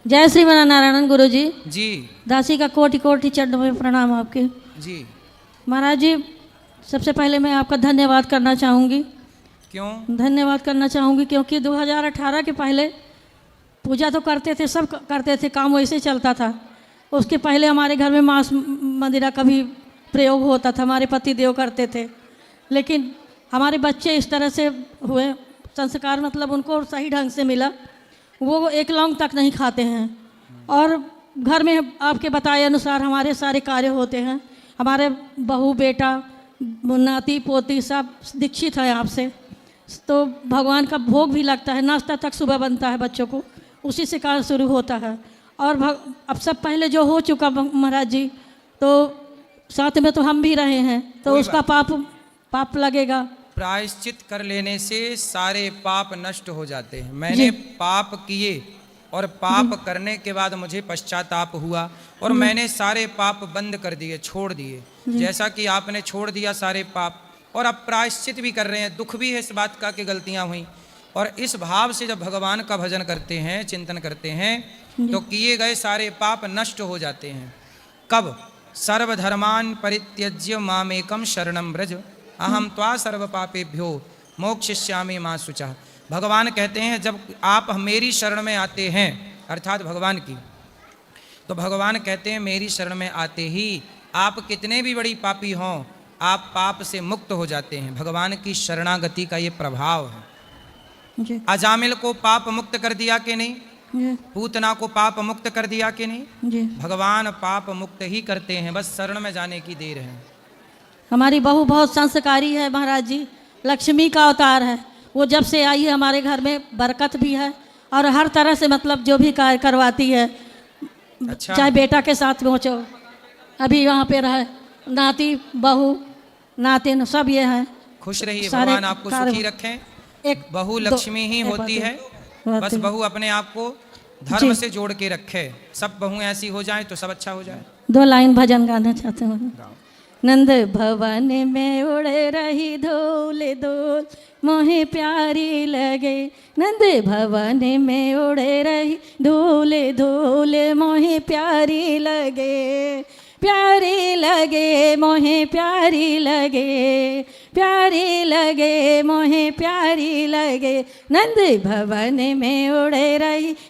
जय श्री नारायण गुरु जी। जी दासी का कोटि कोटि चरणों में प्रणाम आपके। जी। महाराज जी, सबसे पहले मैं आपका धन्यवाद करना चाहूँगी। क्यों? धन्यवाद करना चाहूँगी क्योंकि 2018 के पहले पूजा तो करते थे, सब करते थे, काम वैसे चलता था। उसके पहले हमारे घर में मांस मंदिरा का भी प्रयोग होता था, हमारे पति देव करते थे। लेकिन हमारे बच्चे इस तरह से हुए, संस्कार मतलब उनको सही ढंग से मिला, वो एक लौंग तक नहीं खाते हैं। और घर में आपके बताए अनुसार हमारे सारे कार्य होते हैं। हमारे बहू बेटा नाती पोती सब दीक्षित है आपसे, तो भगवान का भोग भी लगता है, नाश्ता तक सुबह बनता है बच्चों को, उसी से कार्य शुरू होता है। और अब सब पहले जो हो चुका महाराज जी, तो साथ में तो हम भी रहे हैं, तो उसका पाप लगेगा। प्रायश्चित कर लेने से सारे पाप नष्ट हो जाते हैं। मैंने पाप किए और पाप करने के बाद मुझे पश्चाताप हुआ और मैंने सारे पाप बंद कर दिए, छोड़ दिए, जैसा कि आपने छोड़ दिया सारे पाप। और अब प्रायश्चित भी कर रहे हैं। दुख भी है इस बात का कि गलतियां हुई, और इस भाव से जब भगवान का भजन करते हैं, चिंतन करते हैं, तो किए गए सारे पाप नष्ट हो जाते हैं। कब? सर्वधर्मान परित्यज्य मामेकम शरणम व्रज अहम त्वा सर्व पापेभ्यो मोक्षयिष्यामि मा शुचः। भगवान कहते हैं जब आप मेरी शरण में आते हैं, अर्थात भगवान की, तो भगवान कहते हैं मेरी शरण में आते ही आप कितने भी बड़ी पापी हों, आप पाप से मुक्त हो जाते हैं। भगवान की शरणागति का ये प्रभाव है। अजामिल को पाप मुक्त कर दिया कि नहीं? पूतना को पाप मुक्त कर दिया कि नहीं? भगवान पाप मुक्त ही करते हैं, बस शरण में जाने की देर है। हमारी बहू बहुत संस्कारी है महाराज जी, लक्ष्मी का अवतार है। वो जब से आई है हमारे घर में बरकत भी है, और हर तरह से मतलब जो भी कार्य करवाती है। अच्छा। चाहे बेटा के साथ पहुँचो, अभी यहाँ पे रहे, नाती बहू नातिन सब ये हैं। खुश रहिए, भगवान आपको सुखी रखें। एक बहू लक्ष्मी ही होती है, बस बहू अपने आप को धर्म से जोड़ के रखे। सब बहू ऐसी हो जाए तो सब अच्छा हो जाए। 2 लाइन भजन गाना चाहते हैं। नंद भवन में उड़े रही धूल धूल मोहे प्यारी लगे, नंद भवन में उड़े रही धूल धूल मोहे प्यारी लगे, प्यारी लगे मोहे प्यारी लगे, प्यारी लगे मोहे प्यारी लगे, नंद भवन में उड़े रही